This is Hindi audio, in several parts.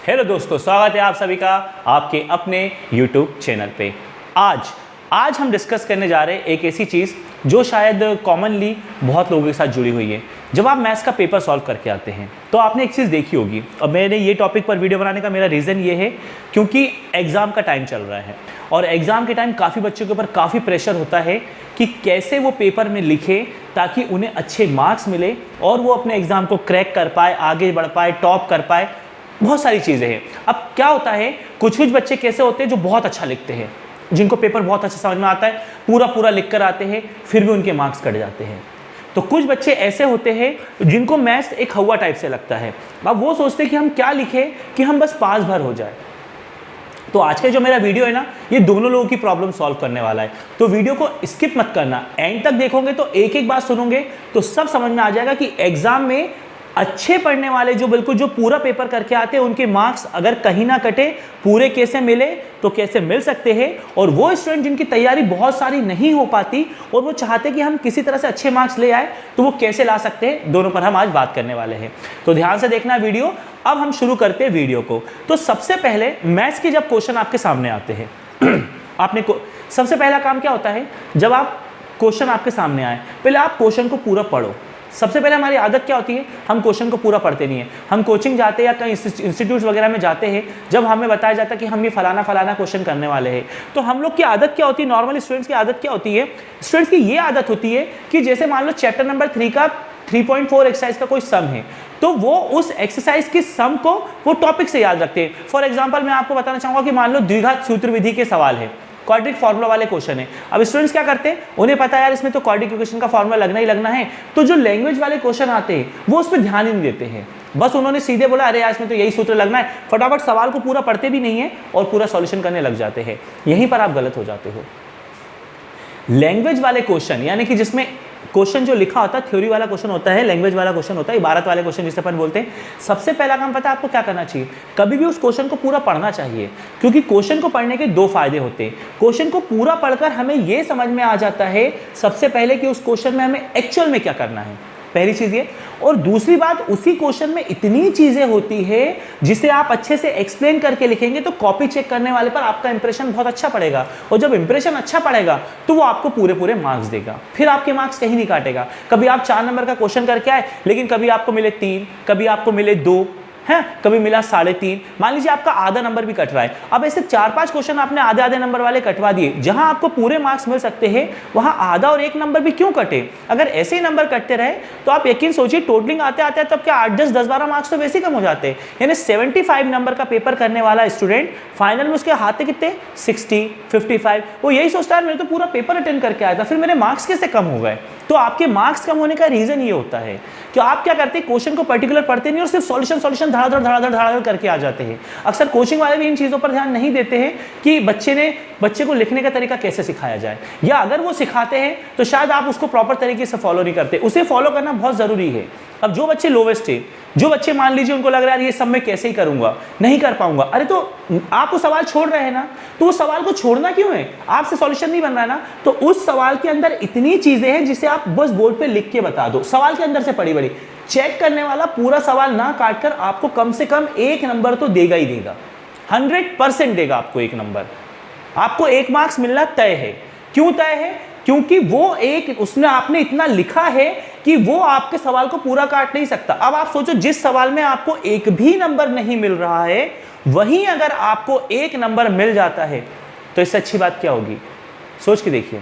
हेलो दोस्तों, स्वागत है आप सभी का आपके अपने YouTube चैनल पे। आज हम डिस्कस करने जा रहे हैं एक ऐसी चीज़ जो शायद कॉमनली बहुत लोगों के साथ जुड़ी हुई है। जब आप मैथ्स का पेपर सॉल्व करके आते हैं तो आपने एक चीज़ देखी होगी, और मैंने ये टॉपिक पर वीडियो बनाने का मेरा रीज़न ये है क्योंकि एग्ज़ाम का टाइम चल रहा है और एग्ज़ाम के टाइम काफ़ी बच्चों के ऊपर काफ़ी प्रेशर होता है कि कैसे वो पेपर में लिखे ताकि उन्हें अच्छे मार्क्स मिले और वो अपने एग्ज़ाम को क्रैक कर पाए, आगे बढ़ पाए, टॉप कर पाए। बहुत सारी चीज़ें हैं। अब क्या होता है, कुछ बच्चे कैसे होते हैं जो बहुत अच्छा लिखते हैं, जिनको पेपर बहुत अच्छा समझ में आता है, पूरा लिख कर आते हैं, फिर भी उनके मार्क्स कट जाते हैं। तो कुछ बच्चे ऐसे होते हैं जिनको मैथ्स एक हवा टाइप से लगता है। अब वो सोचते हैं कि हम क्या लिखें कि हम बस पास भर हो जाए। तो आज का जो मेरा वीडियो है ना, ये दोनों लोगों की प्रॉब्लम सॉल्व करने वाला है। तो वीडियो को स्किप मत करना, एंड तक देखोगे तो एक एक बात सुनोगे तो सब समझ में आ जाएगा कि एग्जाम में अच्छे पढ़ने वाले जो पूरा पेपर करके आते हैं उनके मार्क्स अगर कहीं ना कटे, पूरे कैसे मिले तो कैसे मिल सकते हैं। और वो स्टूडेंट जिनकी तैयारी बहुत सारी नहीं हो पाती और वो चाहते कि हम किसी तरह से अच्छे मार्क्स ले आए, तो वो कैसे ला सकते हैं, दोनों पर हम आज बात करने वाले हैं। तो ध्यान से देखना वीडियो। अब हम शुरू करते हैं वीडियो को। तो सबसे पहले मैथ्स के जब क्वेश्चन आपके सामने आते हैं सबसे पहला काम क्या होता है, जब आप क्वेश्चन आपके सामने आए पहले आप क्वेश्चन को पूरा पढ़ो। सबसे पहले हमारी आदत क्या होती है, हम क्वेश्चन को पूरा पढ़ते नहीं है। हम कोचिंग जाते हैं या कहीं इंस्टीट्यूट्स वगैरह में जाते हैं, जब हमें बताया जाता है कि हम ये फलाना क्वेश्चन करने वाले हैं, तो हम लोग की आदत क्या होती है, नॉर्मल स्टूडेंट्स की आदत क्या होती है, स्टूडेंट्स की ये आदत होती है कि जैसे मान लो चैप्टर नंबर 3 का 3.4 एक्सरसाइज का कोई सम है, तो वो उस एक्सरसाइज के सम को वो टॉपिक से याद रखते हैं। फॉर एग्जाम्पल मैं आपको बताना चाहूंगा कि मान लो द्विघात सूत्र विधि के सवाल है, क्वाड्रिक फार्मूला वाले क्वेश्चन है। अब स्टूडेंट्स क्या करते हैं, उन्हें पता है यार इसमें तो क्वाड्रिक इक्वेशन का फार्मूला लगना ही लगना है, तो जो लैंग्वेज वाले क्वेश्चन आते हैं वो उस पर ध्यान ही नहीं देते हैं। बस उन्होंने सीधे बोला अरे यार इसमें तो यही सूत्र लगना है, फटाफट सवाल को पूरा पढ़ते भी नहीं है और पूरा सॉल्यूशन करने लग जाते हैं। यहीं पर आप गलत हो जाते हो। लैंग्वेज वाले क्वेश्चन यानी कि जिसमें क्वेश्चन जो लिखा होता है थ्योरी वाला क्वेश्चन होता है, लैंग्वेज वाला क्वेश्चन होता है, इबारत वाले क्वेश्चन जिसे अपन बोलते हैं, सबसे पहला काम पता है आपको क्या करना चाहिए, कभी भी उस क्वेश्चन को पूरा पढ़ना चाहिए। क्योंकि क्वेश्चन को पढ़ने के दो फायदे होते हैं। क्वेश्चन को पूरा पढ़कर हमें यह समझ में आ जाता है सबसे पहले कि उस क्वेश्चन में हमें एक्चुअल में क्या करना है, पहली चीज ये। और दूसरी बात, उसी क्वेश्चन में इतनी चीजें होती है जिसे आप अच्छे से एक्सप्लेन करके लिखेंगे तो कॉपी चेक करने वाले पर आपका इंप्रेशन बहुत अच्छा पड़ेगा, और जब इंप्रेशन अच्छा पड़ेगा तो वो आपको पूरे मार्क्स देगा, फिर आपके मार्क्स कहीं नहीं काटेगा। कभी आप 4 नंबर का क्वेश्चन करके आए लेकिन कभी आपको मिले 3, कभी आपको मिले 2 है, कभी मिला 3.5, मान लीजिए आपका आधा नंबर भी कट रहा है। अब ऐसे 4-5 क्वेश्चन आपने आधे नंबर वाले कटवा दिए, जहां आपको पूरे मार्क्स मिल सकते हैं वहां आधा और 1 नंबर भी क्यों कटे। अगर ऐसे ही नंबर कटते रहे तो आप यकीन सोचिए टोटलिंग आते आते तब क्या 8, 10, 12 मार्क्स तो वैसे कम हो जाते हैं। यानी 75 नंबर का पेपर करने वाला स्टूडेंट फाइनल में उसके हाथ कितने 60, 55, वो यही सोचता है मैंने तो पूरा पेपर अटेंड करके आया था, फिर मेरे मार्क्स कैसे कम हो गए। तो आपके मार्क्स कम होने का रीजन ये होता है कि आप क्या करते हैं, क्वेश्चन को पर्टिकुलर पढ़ते नहीं और सिर्फ सॉल्यूशन धड़ाधड़ करके आ जाते हैं। अक्सर कोचिंग वाले भी इन चीजों पर ध्यान नहीं देते हैं कि बच्चे को लिखने का तरीका कैसे सिखाया जाए, या अगर वो सिखाते हैं तो शायद आप उसको प्रॉपर तरीके से फॉलो नहीं करते। उसे फॉलो करना बहुत जरूरी है। अब जो बच्चे लोवेस्ट है, जो बच्चे मान लीजिए उनको लग रहा है ये सब मैं कैसे ही करूंगा, नहीं कर पाऊंगा, अरे तो आप वो सवाल छोड़ रहे हैं ना, तो उस सवाल को छोड़ना क्यों है, आपसे सॉल्यूशन नहीं बन रहा है ना, तो उस सवाल के अंदर इतनी चीजें हैं जिसे आप बस बोर्ड पे लिख के बता दो। सवाल के अंदर से बड़ी चेक करने वाला पूरा सवाल ना काटकर आपको कम से कम 1 नंबर तो देगा ही देगा, 100% देगा आपको 1 नंबर। आपको 1 मार्क्स मिलना तय है। क्यों तय है, क्योंकि वो उसमें आपने इतना लिखा है कि वो आपके सवाल को पूरा काट नहीं सकता। अब आप सोचो, जिस सवाल में आपको 1 भी नंबर नहीं मिल रहा है, वहीं अगर आपको 1 नंबर मिल जाता है तो इससे अच्छी बात क्या होगी, सोच के देखिए,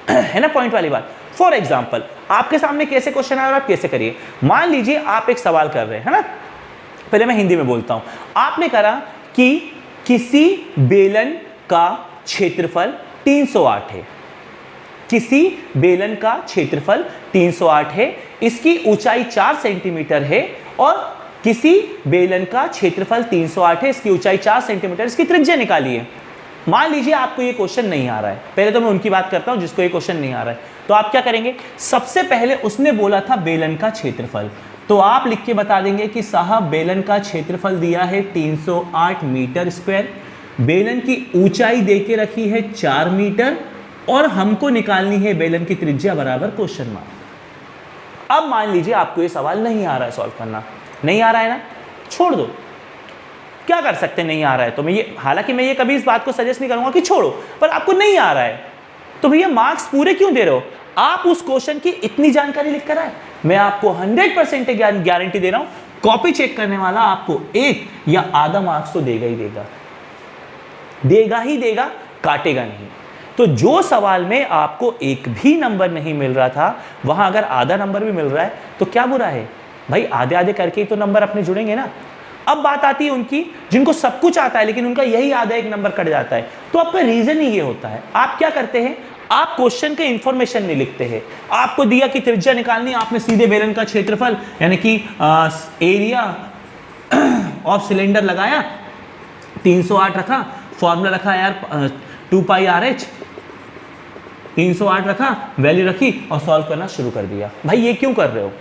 है ना पॉइंट वाली बात। फॉर एग्जाम्पल आपके सामने कैसे क्वेश्चन आ रहा है, आप कैसे करिए। मान लीजिए आप एक सवाल कर रहे हैं, है ना, पहले मैं हिंदी में बोलता हूं। आपने करा कि किसी बेलन का क्षेत्रफल 308 है, किसी बेलन का क्षेत्रफल 308 है, इसकी ऊंचाई 4 सेंटीमीटर है, और किसी बेलन का क्षेत्रफल 308 है, इसकी ऊंचाई 4 सेंटीमीटर, इसकी त्रिज्या निकालिए। मान लीजिए आपको ये क्वेश्चन नहीं आ रहा है, पहले तो मैं उनकी बात करता हूं जिसको ये क्वेश्चन नहीं आ रहा है, तो आप क्या करेंगे, सबसे पहले उसने बोला था बेलन का क्षेत्रफल, तो आप लिख के बता देंगे कि साहब बेलन का क्षेत्रफल दिया है 308 मीटर स्क्वायर, बेलन की ऊंचाई देके रखी है 4 मीटर, और हमको निकालनी है बेलन की त्रिज्या बराबर क्वेश्चन मार्क। अब मान लीजिए आपको ये सवाल नहीं आ रहा है सॉल्व करना, नहीं आ रहा है ना, छोड़ दो, क्या कर सकते हैं, नहीं आ रहा है तो मैं ये, हालांकि मैं ये कभी इस बात को सजेस्ट नहीं करूंगा कि छोड़ो, पर आपको नहीं आ रहा है तो भैया मार्क्स पूरे क्यों दे रहे हो? आप उस क्वेश्चन की इतनी जानकारी लिख कर आए, मैं आपको 100% गारंटी दे रहा हूं, कॉपी चेक करने वाला आपको 1 या आधा मार्क्स तो देगा ही देगा, देगा ही देगा, काटेगा नहीं। तो जो सवाल में आपको एक भी नंबर नहीं मिल रहा था, वहां अगर आधा नंबर भी मिल रहा है तो क्या बुरा है भाई, आधे आधे करके ही तो नंबर अपने जुड़ेंगे ना। अब बात आती है उनकी जिनको सब कुछ आता है लेकिन उनका यही आधा एक नंबर कट जाता है, तो आपका रीजन ही ये होता है, आप क्या करते हैं, आप क्वेश्चन के इंफॉर्मेशन नहीं लिखते हैं। आपको दिया कि त्रिज्या निकालनी, आपने सीधे बेलन का क्षेत्रफल यानी कि एरिया ऑफ सिलेंडर लगाया, 308 रखा, फॉर्मूला रखा यार 2 पाई RH, 308 रखा, वैल्यू रखी और सॉल्व करना शुरू कर दिया। भाई ये क्यों कर रहे हो?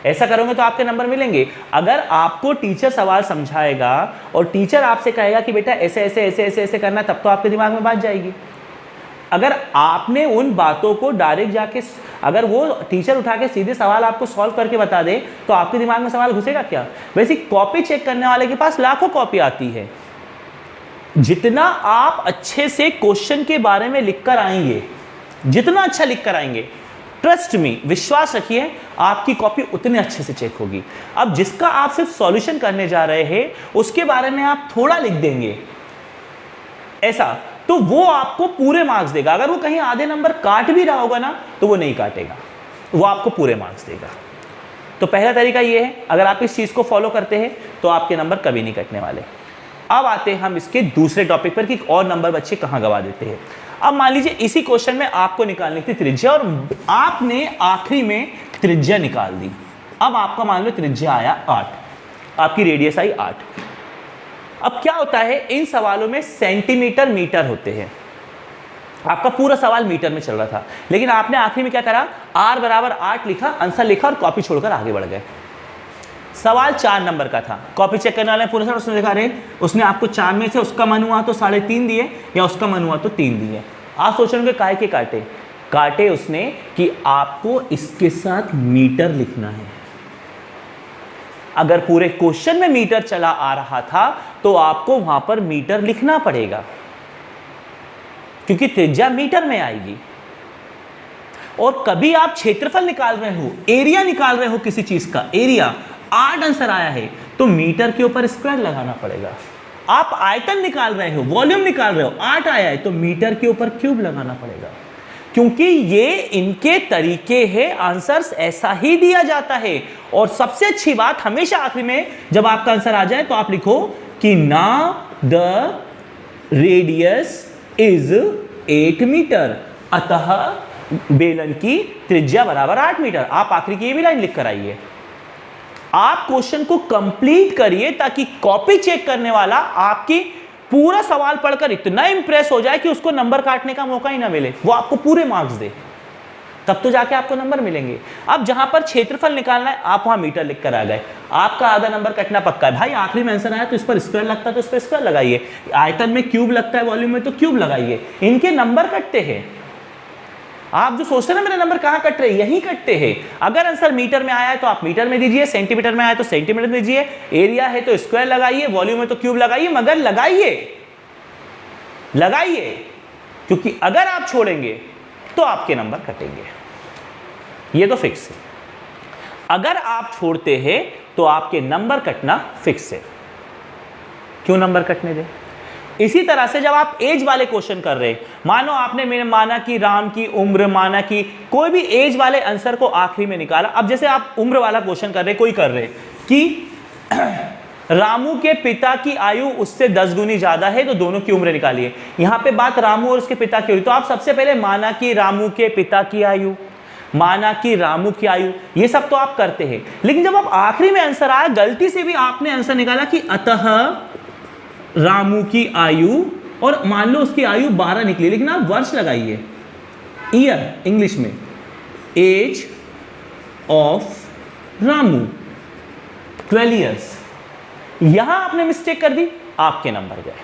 ऐसा करोगे तो आपके नंबर मिलेंगे। अगर आपको टीचर सवाल समझाएगा और टीचर आपसे कहेगा कि बेटा ऐसे ऐसे ऐसे ऐसे ऐसे करना, तब तो आपके दिमाग में बात जाएगी। अगर आपने उन बातों को डायरेक्ट जाके, अगर वो टीचर उठा के सीधे सवाल आपको सॉल्व करके बता दे तो आपके दिमाग में सवाल घुसेगा क्या? वैसे कॉपी चेक करने वाले के पास लाखों कॉपी आती है। जितना आप अच्छे से क्वेश्चन के बारे में लिखकर आएंगे, जितना अच्छा लिखकर आएंगे, ट्रस्ट मी, विश्वास रखिए, आपकी कॉपी उतने अच्छे से चेक होगी। अब जिसका आप सिर्फ सॉल्यूशन करने जा रहे हैं उसके बारे में आप थोड़ा लिख देंगे ऐसा, तो वो आपको पूरे मार्क्स देगा। अगर वो कहीं आधे नंबर काट भी रहा होगा ना तो वो नहीं काटेगा, वो आपको पूरे मार्क्स देगा। तो पहला तरीका ये है, अगर आप इस चीज को फॉलो करते हैं तो आपके नंबर कभी नहीं कटने वाले। अब आते हैं हम इसके दूसरे टॉपिक पर कि और नंबर बच्चे कहां गवा देते हैं। अब मान लीजिए इसी क्वेश्चन में आपको निकालनी थी त्रिज्या और आपने आखिरी में त्रिज्या निकाल दी। अब आपका मान लो त्रिज्या आया 8, आपकी रेडियस आई 8। अब क्या होता है, इन सवालों में सेंटीमीटर मीटर होते हैं। आपका पूरा सवाल मीटर में चल रहा था लेकिन आपने आखिरी में क्या करा, r बराबर 8 लिखा, आंसर लिखा और कॉपी छोड़कर आगे बढ़ गए। सवाल 4 नंबर का था, कॉपी चेक करने वाले पूरा सर उसने देखा रहे, उसने आपको 4 में से उसका मन हुआ तो 3.5 दिए या उसका मन हुआ तो 3 दिए। आप सोच रहे होंगे काहे के काटे? काटे उसने कि आपको इसके साथ मीटर लिखना है। अगर पूरे क्वेश्चन में मीटर चला आ रहा था तो आपको वहां पर मीटर लिखना पड़ेगा क्योंकि त्रिज्या मीटर में आएगी। और कभी आप क्षेत्रफल निकाल रहे हो, एरिया निकाल रहे हो किसी चीज का, एरिया 8 आंसर आया है तो मीटर के ऊपर स्क्वायर लगाना पड़ेगा। आप आयतन निकाल रहे हो, वॉल्यूम निकाल रहे हो, 8 आया है तो मीटर के ऊपर क्यूब लगाना पड़ेगा, क्योंकि ये इनके तरीके हैं, आंसर्स ऐसा ही दिया जाता है। और सबसे अच्छी बात, हमेशा आखिरी में जब आपका आंसर आ जाए तो आप लिखो कि now the radius is 8 metre, अतः बेलन की त्रिज्या बराबर 8 मीटर। आप आखिरी की ये भी लाइन लिख कर आइए। आप क्वेश्चन को कंप्लीट करिए ताकि कॉपी चेक करने वाला आपकी पूरा सवाल पढ़कर इतना इंप्रेस हो जाए कि उसको नंबर काटने का मौका ही ना मिले, वो आपको पूरे मार्क्स दे, तब तो जाके आपको नंबर मिलेंगे। अब जहां पर क्षेत्रफल निकालना है आप वहां मीटर लिख कर आ गए, आपका आधा नंबर कटना पक्का है। भाई आखिरी में आंसर आया तो इस पर स्क्वायर लगता है तो इस पर स्क्वायर लगाइए, आयतन में क्यूब लगता है, वॉल्यूम में तो क्यूब लगाइए। इनके नंबर कटते हैं। आप जो सोचते हैं ना मेरे नंबर कहां कट रहे, यहीं कटते हैं। अगर आंसर मीटर में आया है तो आप मीटर में दीजिए, सेंटीमीटर में आया तो सेंटीमीटर में दीजिए, एरिया है तो स्क्वायर लगाइए, वॉल्यूम है तो क्यूब लगाइए, मगर लगाइए, लगाइए, क्योंकि अगर आप छोड़ेंगे तो आपके नंबर कटेंगे, ये तो फिक्स है। अगर आप छोड़ते हैं तो आपके नंबर कटना फिक्स है। क्यों नंबर कटने दें? इसी तरह से जब आप एज वाले क्वेश्चन कर रहे हैं, मानो आपने माना कि राम की उम्र, माना कि कोई भी एज वाले आंसर को आखिरी में निकाला। अब जैसे आप उम्र वाला क्वेश्चन कर रहे, कोई कर रहे कि रामू के पिता की आयु उससे 10 गुनी ज्यादा है तो दोनों की उम्र निकालिए। यहां पे बात रामू और उसके पिता की हो रही, तो आप सबसे पहले माना कि रामू के पिता की आयु, माना कि रामू की आयु, ये सब तो आप करते हैं। लेकिन जब आप आखिरी में आंसर आया, गलती से भी आपने आंसर निकाला कि अतः रामू की आयु, और मान लो उसकी आयु 12 निकली, लेकिन आप वर्ष लगाइए, ईयर इंग्लिश में, एज ऑफ रामू 12 ईयर्स, यहां आपने मिस्टेक कर दी, आपके नंबर गए।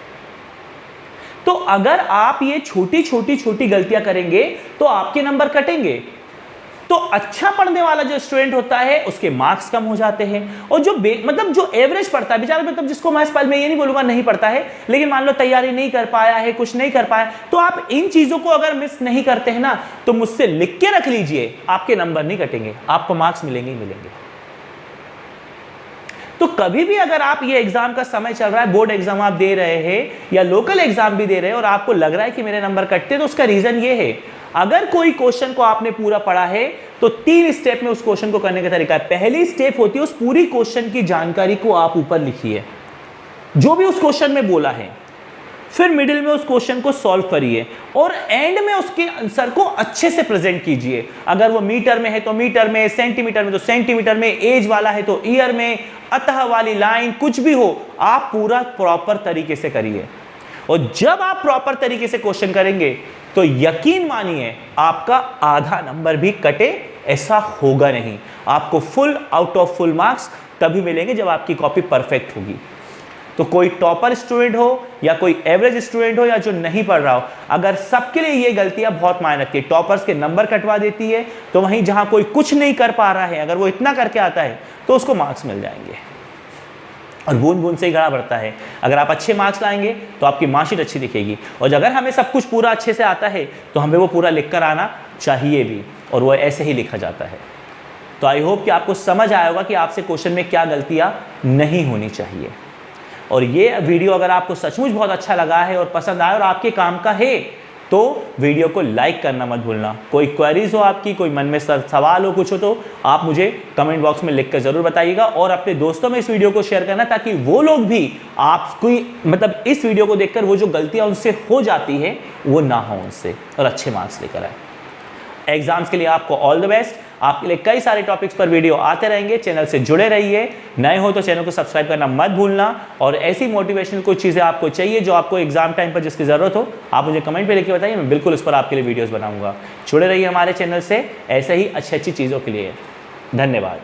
तो अगर आप ये छोटी छोटी छोटी गलतियां करेंगे तो आपके नंबर कटेंगे। तो अच्छा पढ़ने वाला जो स्टूडेंट होता है उसके मार्क्स कम हो जाते हैं, और जो मतलब जो एवरेज पढ़ता है बेचारा, मतलब जिसको मैथ्स पहले में ये नहीं बोलूंगा नहीं पढ़ता है, लेकिन मान लो तैयारी नहीं कर पाया है, कुछ नहीं कर पाया, तो आप इन चीजों को अगर मिस नहीं करते हैं ना, तो मुझसे लिख के रख लीजिए, आपके नंबर नहीं कटेंगे, आपको मार्क्स मिलेंगे ही मिलेंगे। तो कभी भी अगर आप ये एग्जाम का समय चल रहा है, बोर्ड एग्जाम आप दे रहे हैं या लोकल एग्जाम भी दे रहे हैं, और आपको लग रहा है कि मेरे नंबर कटते, तो उसका रीजन ये है, अगर कोई क्वेश्चन को आपने पूरा पढ़ा है तो 3 स्टेप में उस क्वेश्चन को करने का तरीका है। पहली स्टेप होती है उस पूरी क्वेश्चन की जानकारी को आप ऊपर लिखिए, जो भी उस क्वेश्चन में बोला है, फिर मिडिल में उस क्वेश्चन को सॉल्व करिए, और एंड में उसके आंसर को अच्छे से प्रेजेंट कीजिए। अगर वो मीटर में है तो मीटर में, सेंटीमीटर में तो सेंटीमीटर में, एज वाला है तो ईयर में, अतः वाली लाइन, कुछ भी हो, आप पूरा प्रॉपर तरीके से करिए। और जब आप प्रॉपर तरीके से क्वेश्चन करेंगे तो यकीन मानिए आपका आधा नंबर भी कटे ऐसा होगा नहीं, आपको full out of full marks तभी मिलेंगे जब आपकी कॉपी परफेक्ट होगी। तो कोई टॉपर स्टूडेंट हो या कोई एवरेज स्टूडेंट हो या जो नहीं पढ़ रहा हो, अगर सबके लिए ये गलतियां बहुत मायने रखती है, टॉपर्स के नंबर कटवा देती है, तो वहीं जहां कोई कुछ नहीं कर पा रहा है, अगर वो इतना करके आता है तो उसको मार्क्स मिल जाएंगे। और बूंद बूंद से ही घड़ा भरता है। अगर आप अच्छे मार्क्स लाएंगे तो आपकी मार्कशीट अच्छी दिखेगी, और अगर हमें सब कुछ पूरा अच्छे से आता है तो हमें वो पूरा लिख कर आना चाहिए भी, और वो ऐसे ही लिखा जाता है। तो आई होप कि आपको समझ आया होगा कि आपसे क्वेश्चन में क्या गलतियां नहीं होनी चाहिए। और ये वीडियो अगर आपको सचमुच बहुत अच्छा लगा है और पसंद आया और आपके काम का है, तो वीडियो को लाइक करना मत भूलना। कोई क्वेरीज हो आपकी, कोई मन में सवाल हो, कुछ हो, तो आप मुझे कमेंट बॉक्स में लिख कर जरूर बताइएगा, और अपने दोस्तों में इस वीडियो को शेयर करना, ताकि वो लोग भी आपको मतलब इस वीडियो को देखकर वो जो गलतियां उनसे हो जाती है वो ना हो उनसे, और अच्छे मार्क्स लेकर आए। एग्जाम्स के लिए आपको ऑल द बेस्ट। आपके लिए कई सारे टॉपिक्स पर वीडियो आते रहेंगे, चैनल से जुड़े रहिए। नए हो तो चैनल को सब्सक्राइब करना मत भूलना, और ऐसी मोटिवेशनल कोई चीज़ें आपको चाहिए जो आपको एग्जाम टाइम पर जिसकी ज़रूरत हो, आप मुझे कमेंट पे लिख के बताइए, मैं बिल्कुल उस पर आपके लिए वीडियोस बनाऊंगा। जुड़े रहिए हमारे चैनल से ऐसे ही अच्छी अच्छी चीज़ों के लिए। धन्यवाद।